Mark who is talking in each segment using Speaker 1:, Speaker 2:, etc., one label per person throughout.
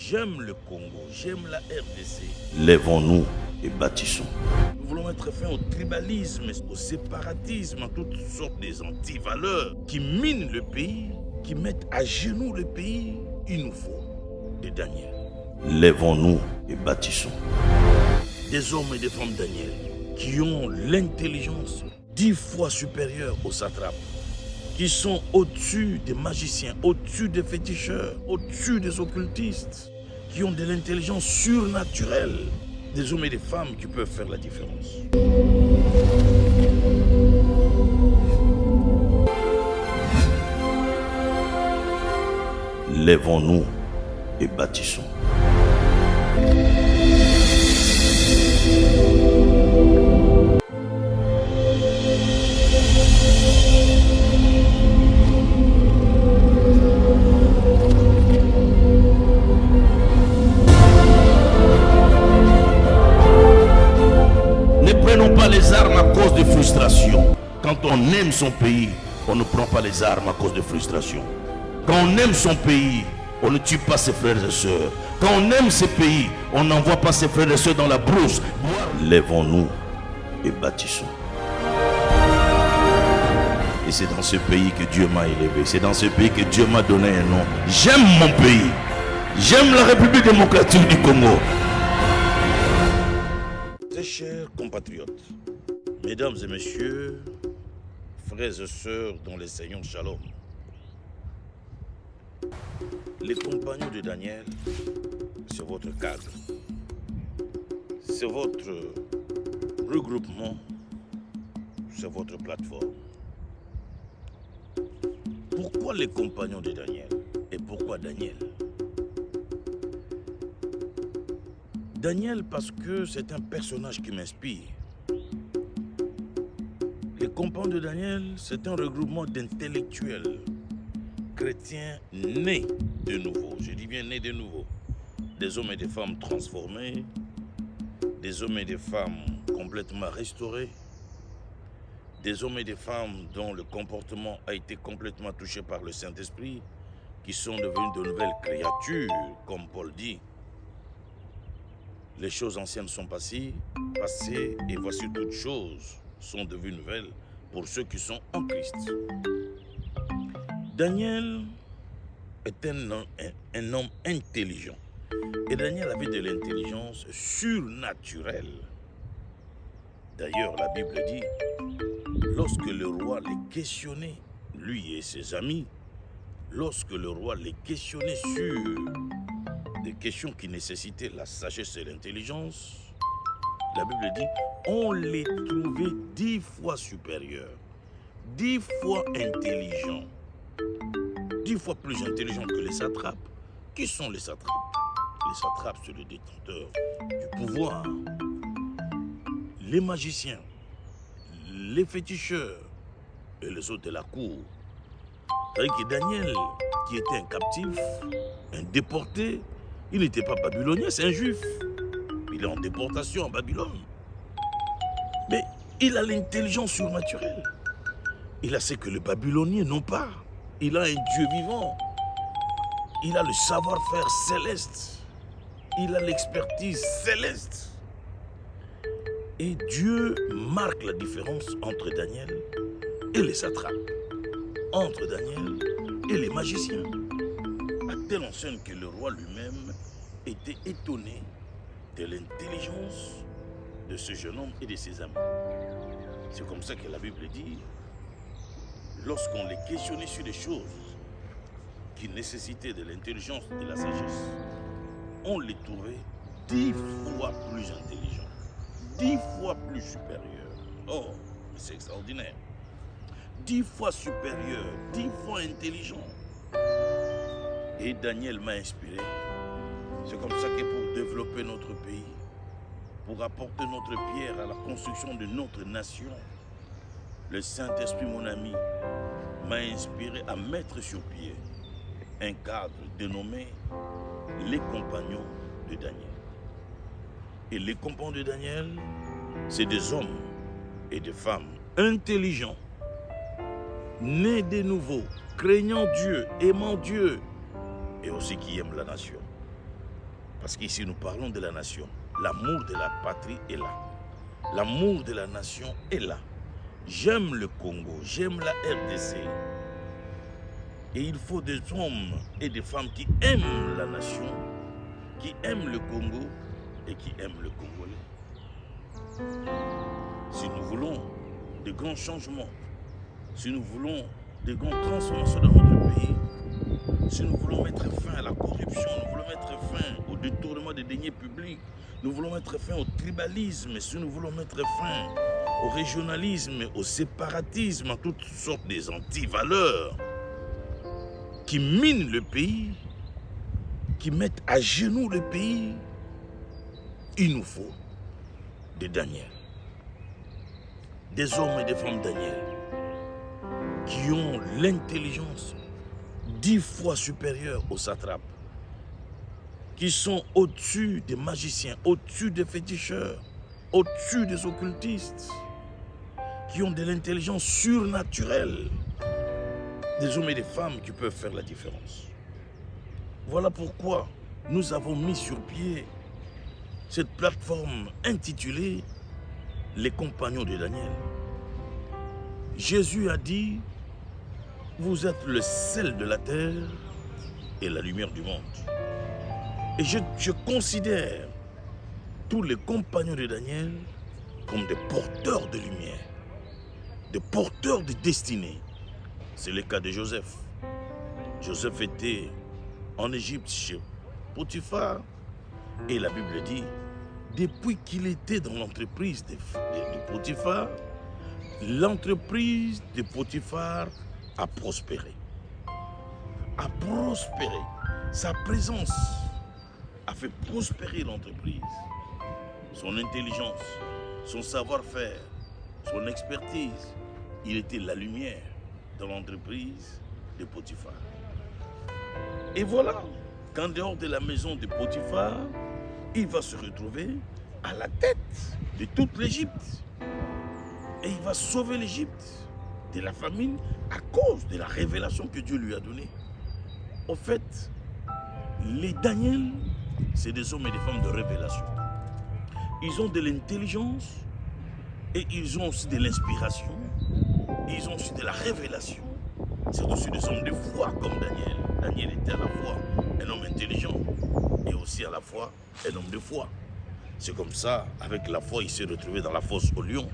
Speaker 1: J'aime le Congo, j'aime la RDC.
Speaker 2: Lèvons-nous et bâtissons.
Speaker 1: Nous voulons mettre fin au tribalisme, au séparatisme, à toutes sortes des antivaleurs qui minent le pays, qui mettent à genoux le pays. Il nous faut des Daniel.
Speaker 2: Lèvons-nous et bâtissons.
Speaker 1: Des hommes et des femmes Daniel qui ont l'intelligence 10 fois supérieure aux satrapes, qui sont au-dessus des magiciens, au-dessus des féticheurs, au-dessus des occultistes, qui ont de l'intelligence surnaturelle, des hommes et des femmes qui peuvent faire la différence.
Speaker 2: Lèvons-nous et bâtissons.
Speaker 1: Ne prenons pas les armes à cause de frustration. Quand on aime son pays, on ne prend pas les armes à cause de frustration. Quand on aime son pays, on ne tue pas ses frères et sœurs. Quand on aime ce pays, on n'envoie pas ses frères et sœurs dans la brousse.
Speaker 2: Lèvons-nous et bâtissons.
Speaker 1: Et c'est dans ce pays que Dieu m'a élevé. C'est dans ce pays que Dieu m'a donné un nom. J'aime mon pays. J'aime la République démocratique du Congo. Très chers compatriotes, mesdames et messieurs, frères et sœurs dont les Seigneurs Shalom, les compagnons de Daniel, c'est votre cadre, c'est votre regroupement, c'est votre plateforme. Pourquoi les compagnons de Daniel et pourquoi Daniel? Daniel parce que c'est un personnage qui m'inspire. Les compagnons de Daniel, c'est un regroupement d'intellectuels chrétiens nés de nouveau. Je dis bien nés de nouveau. Des hommes et des femmes transformés, des hommes et des femmes complètement restaurés, des hommes et des femmes dont le comportement a été complètement touché par le Saint-Esprit, qui sont devenus de nouvelles créatures, comme Paul dit. Les choses anciennes sont passées, et voici toutes choses sont devenues nouvelles pour ceux qui sont en Christ. Daniel est un homme intelligent. Et Daniel avait de l'intelligence surnaturelle. D'ailleurs, la Bible dit, lorsque le roi les questionnait, lui et ses amis, lorsque le roi les questionnait sur des questions qui nécessitaient la sagesse et l'intelligence, la Bible dit, on les trouvait 10 fois supérieurs, 10 fois intelligents, 10 fois plus intelligents que les satrapes. Qui sont les satrapes? Les satrapes, c'est le détenteur du pouvoir. Les magiciens, les féticheurs et les autres de la cour. C'est-à-dire que Daniel, qui était un captif, un déporté, il n'était pas babylonien, c'est un juif. Il est en déportation en Babylone. Mais il a l'intelligence surnaturelle. Il a ce que les Babyloniens n'ont pas. Il a un Dieu vivant. Il a le savoir-faire céleste. Il a l'expertise céleste. Et Dieu marque la différence entre Daniel et les satrapes, entre Daniel et les magiciens. À telle enseigne que le roi lui-même était étonné de l'intelligence de ce jeune homme et de ses amis. C'est comme ça que la Bible dit, lorsqu'on les questionnait sur des choses qui nécessitaient de l'intelligence et de la sagesse, on les trouvait 10 fois plus intelligents, 10 fois plus supérieurs. Oh, c'est extraordinaire. 10 fois supérieurs, 10 fois intelligents. Et Daniel m'a inspiré. C'est comme ça que pour développer notre pays, pour apporter notre pierre à la construction de notre nation, le Saint-Esprit, mon ami, m'a inspiré à mettre sur pied un cadre dénommé les compagnons de Daniel. Et les compagnons de Daniel, c'est des hommes et des femmes intelligents, nés de nouveau, craignant Dieu, aimant Dieu, et aussi qui aiment la nation. Parce qu'ici, nous parlons de la nation. L'amour de la patrie est là. L'amour de la nation est là. J'aime le Congo, j'aime la RDC. Et il faut des hommes et des femmes qui aiment la nation, qui aiment le Congo et qui aiment le Congolais. Si nous voulons de grands changements, si nous voulons de grandes transformations dans notre pays, si nous voulons mettre fin à la corruption, nous voulons mettre fin au détournement des deniers publics, nous voulons mettre fin au tribalisme, si nous voulons mettre fin au régionalisme, au séparatisme, à toutes sortes des antivaleurs qui minent le pays, qui mettent à genoux le pays, il nous faut des Daniel, des hommes et des femmes Daniel, qui ont l'intelligence 10 fois supérieure aux satrapes, qui sont au-dessus des magiciens, au-dessus des féticheurs, au-dessus des occultistes, qui ont de l'intelligence surnaturelle, des hommes et des femmes qui peuvent faire la différence. Voilà pourquoi nous avons mis sur pied cette plateforme intitulée « Les compagnons de Daniel ». Jésus a dit « Vous êtes le sel de la terre et la lumière du monde ». Et je considère tous les compagnons de Daniel comme des porteurs de lumière, des porteurs de destinée. C'est le cas de Joseph. Joseph était en Égypte chez Potiphar et la Bible dit, depuis qu'il était dans l'entreprise de Potiphar, l'entreprise de Potiphar a prospéré. A prospéré. Sa présence a fait prospérer l'entreprise. Son intelligence, son savoir-faire, son expertise, il était la lumière dans l'entreprise de Potiphar. Et voilà qu'en dehors de la maison de Potiphar, il va se retrouver à la tête de toute l'Égypte. Et il va sauver l'Égypte de la famine à cause de la révélation que Dieu lui a donnée. Au fait, les Daniel, c'est des hommes et des femmes de révélation. Ils ont de l'intelligence et ils ont aussi de l'inspiration. Ils ont aussi de la révélation. C'est aussi des hommes de foi comme Daniel. Daniel était à la fois un homme intelligent et aussi à la fois un homme de foi. C'est comme ça, avec la foi, il s'est retrouvé dans la fosse aux lions.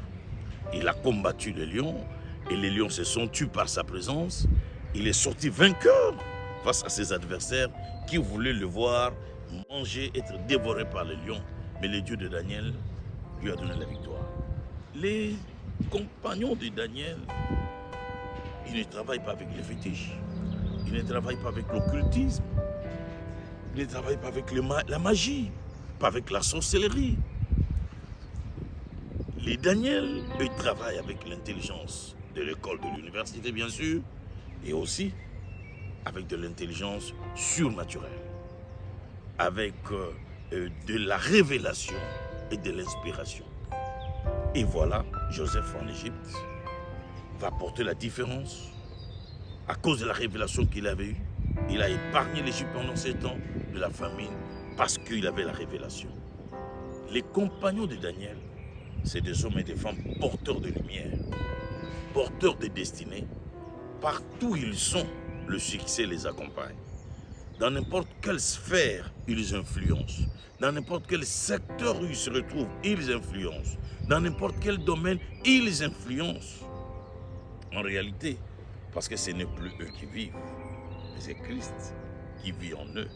Speaker 1: Il a combattu les lions et les lions se sont tués par sa présence. Il est sorti vainqueur face à ses adversaires qui voulaient le voir manger, être dévoré par les lions. Mais le Dieu de Daniel lui a donné la victoire. Les compagnons de Daniel, ils ne travaillent pas avec les fétiches, ils ne travaillent pas avec l'occultisme, ils ne travaillent pas avec la magie, pas avec la sorcellerie. Les Daniel, eux, travaillent avec l'intelligence de l'école, de l'université, bien sûr, et aussi avec de l'intelligence surnaturelle, avec de la révélation et de l'inspiration. Et voilà, Joseph en Égypte va porter la différence à cause de la révélation qu'il avait eue. Il a épargné l'Égypte pendant 7 ans de la famine parce qu'il avait la révélation. Les compagnons de Daniel, c'est des hommes et des femmes porteurs de lumière, porteurs de destinée. Partout où ils sont, le succès les accompagne. Dans n'importe quelle sphère, ils influencent. Dans n'importe quel secteur où ils se retrouvent, ils influencent. Dans n'importe quel domaine, ils influencent. En réalité, parce que ce n'est plus eux qui vivent, mais c'est Christ qui vit en eux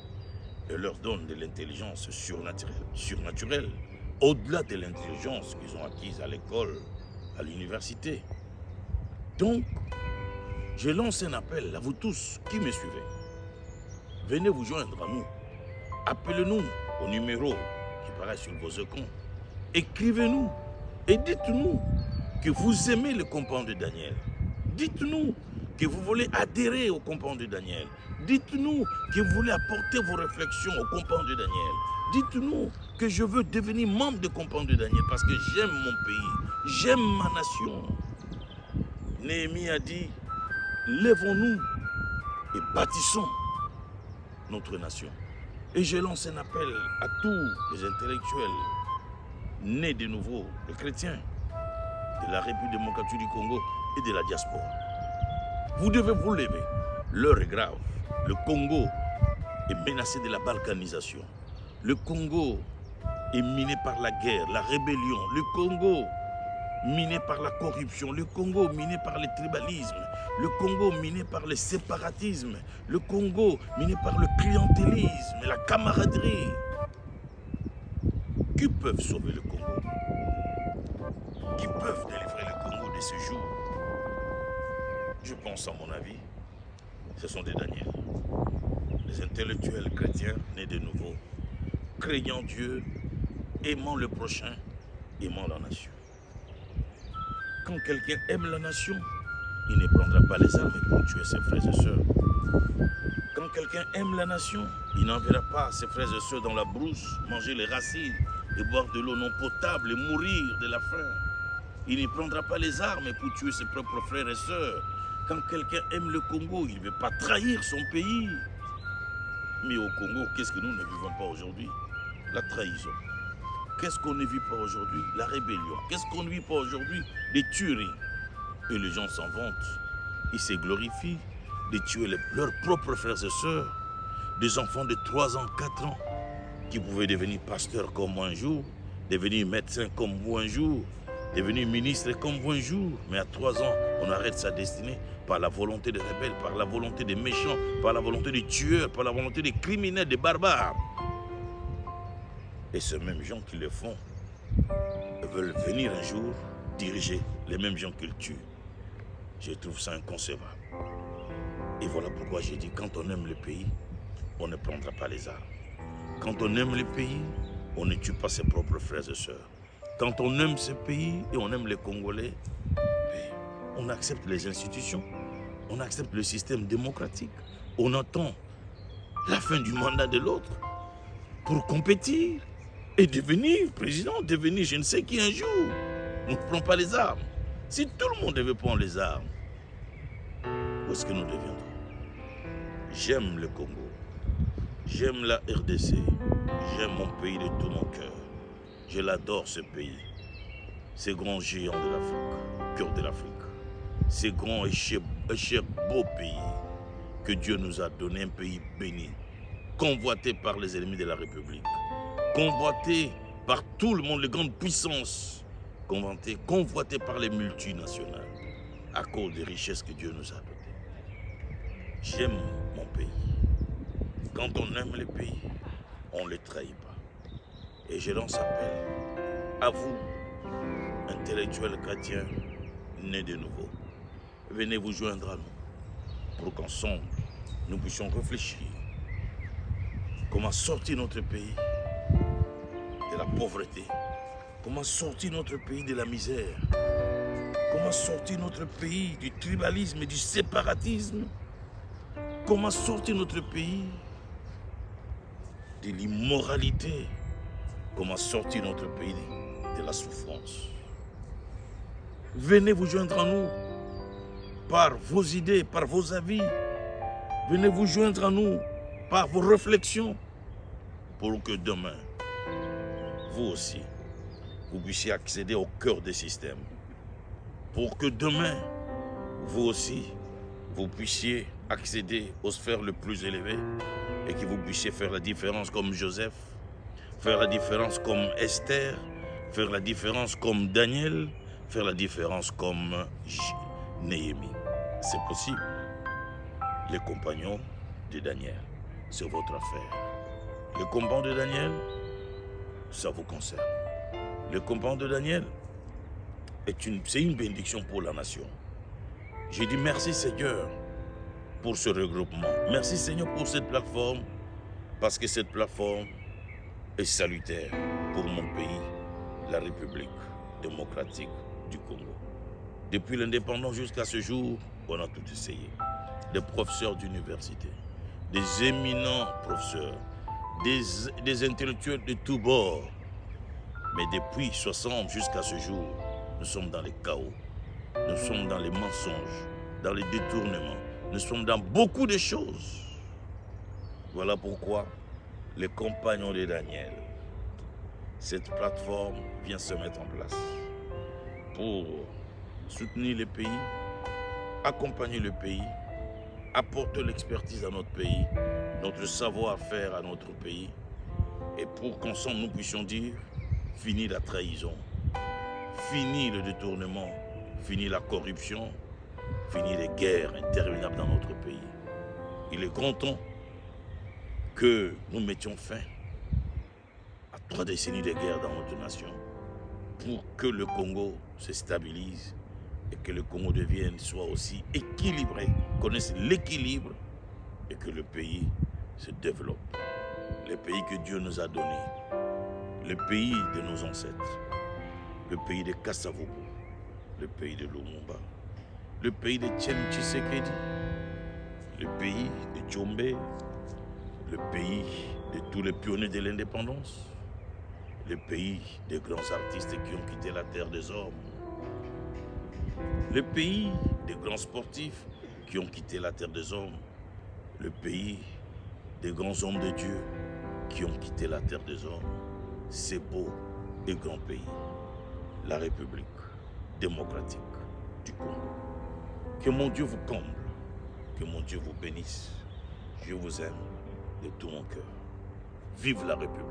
Speaker 1: et leur donne de l'intelligence surnaturelle, au-delà de l'intelligence qu'ils ont acquise à l'école, à l'université. Donc, je lance un appel à vous tous qui me suivez. Venez vous joindre à nous. Appelez-nous au numéro qui paraît sur vos écrans. Écrivez-nous et dites-nous que vous aimez le compagnons de Daniel. Dites-nous que vous voulez adhérer au compagnons de Daniel. Dites-nous que vous voulez apporter vos réflexions au compagnons de Daniel. Dites-nous que je veux devenir membre de compagnons de Daniel parce que j'aime mon pays, j'aime ma nation. Néhémie a dit, lèvons-nous et bâtissons notre nation. Et je lance un appel à tous les intellectuels nés de nouveau, les chrétiens de la République démocratique du Congo et de la diaspora. Vous devez vous lever. L'heure est grave. Le Congo est menacé de la balkanisation. Le Congo est miné par la guerre, la rébellion. Le Congo miné par la corruption. Le Congo miné par le tribalisme. Le Congo miné par le séparatisme. Le Congo miné par le clientélisme, la camaraderie. Qui peuvent sauver le Congo? Qui peuvent délivrer le Congo de ce jour? Je pense, à mon avis, ce sont des Daniel. Les intellectuels chrétiens nés de nouveau, craignant Dieu, aimant le prochain, aimant la nation. Quand quelqu'un aime la nation, il ne prendra pas les armes pour tuer ses frères et sœurs. Quand quelqu'un aime la nation, il n'enverra pas ses frères et sœurs dans la brousse, manger les racines et boire de l'eau non potable et mourir de la faim. Il ne prendra pas les armes pour tuer ses propres frères et sœurs. Quand quelqu'un aime le Congo, il ne veut pas trahir son pays. Mais au Congo, qu'est-ce que nous ne vivons pas aujourd'hui? La trahison. Qu'est-ce qu'on ne vit pas aujourd'hui? La rébellion. Qu'est-ce qu'on ne vit pas aujourd'hui? Les tueries. Et les gens s'en vantent. Ils se glorifient de tuer leurs propres frères et sœurs. Des enfants de 3 ans, 4 ans, qui pouvaient devenir pasteurs comme moi un jour, devenir médecins comme vous un jour, devenir ministre comme vous un jour. Mais à 3 ans, on arrête sa destinée par la volonté des rebelles, par la volonté des méchants, par la volonté des tueurs, par la volonté des criminels, des barbares. Et ces mêmes gens qui le font veulent venir un jour diriger les mêmes gens qu'ils tuent. Je trouve ça inconcevable. Et voilà pourquoi j'ai dit, quand on aime le pays, on ne prendra pas les armes. Quand on aime le pays, on ne tue pas ses propres frères et sœurs. Quand on aime ce pays et on aime les Congolais, on accepte les institutions, on accepte le système démocratique, on attend la fin du mandat de l'autre pour compétir et devenir président, devenir je ne sais qui un jour. On ne prend pas les armes. Si tout le monde devait prendre les armes, où est-ce que nous deviendrons? J'aime le Congo, j'aime la RDC, j'aime mon pays de tout mon cœur. Je l'adore ce pays, ces grands géants de l'Afrique, cœur de l'Afrique. Ces grands et cher beau pays que Dieu nous a donné, un pays béni, convoité par les ennemis de la République, convoité par tout le monde, les grandes puissances, convoité par les multinationales, à cause des richesses que Dieu nous a données. J'aime mon pays. Quand on aime le pays, on ne le trahit pas. Et je lance appel à vous, intellectuels chrétiens nés de nouveau. Venez vous joindre à nous pour qu'ensemble, nous puissions réfléchir comment sortir notre pays de la pauvreté, comment sortir notre pays de la misère, comment sortir notre pays du tribalisme et du séparatisme, comment sortir notre pays de l'immoralité, comment sortir notre pays de la souffrance. Venez vous joindre à nous par vos idées, par vos avis. Venez vous joindre à nous par vos réflexions pour que demain, vous aussi, vous puissiez accéder au cœur des systèmes. Pour que demain, vous aussi, vous puissiez accéder aux sphères les plus élevées et que vous puissiez faire la différence comme Joseph, faire la différence comme Esther, faire la différence comme Daniel, faire la différence comme Néhémie. C'est possible. Les compagnons de Daniel, c'est votre affaire. Le combat de Daniel, ça vous concerne. Le combat de Daniel, c'est une bénédiction pour la nation. J'ai dit merci Seigneur pour ce regroupement. Merci Seigneur pour cette plateforme, parce que cette plateforme est salutaire pour mon pays, la République démocratique du Congo. Depuis l'indépendance jusqu'à ce jour, on a tout essayé. Des professeurs d'université, des éminents professeurs, des intellectuels de tous bords. Mais depuis 60 jusqu'à ce jour, nous sommes dans les chaos, nous sommes dans les mensonges, dans les détournements, nous sommes dans beaucoup de choses. Voilà pourquoi les compagnons de Daniel. Cette plateforme vient se mettre en place pour soutenir le pays, accompagner le pays, apporter l'expertise à notre pays, notre savoir-faire à notre pays, et pour qu'ensemble nous puissions dire, fini la trahison, fini le détournement, fini la corruption, fini les guerres interminables dans notre pays. Il est grand temps que nous mettions fin à 3 décennies de guerre dans notre nation pour que le Congo se stabilise et que le Congo soit aussi équilibré, connaisse l'équilibre et que le pays se développe. Le pays que Dieu nous a donné, le pays de nos ancêtres, le pays de Kasavubu, le pays de Lumumba, le pays de Tchen Tshisekedi, le pays de Tchombe, le pays de tous les pionniers de l'indépendance, le pays des grands artistes qui ont quitté la terre des hommes, le pays des grands sportifs qui ont quitté la terre des hommes, le pays des grands hommes de Dieu qui ont quitté la terre des hommes, ces beaux et grands pays, la République démocratique du Congo. Que mon Dieu vous comble, que mon Dieu vous bénisse. Je vous aime de tout mon cœur. Vive la République.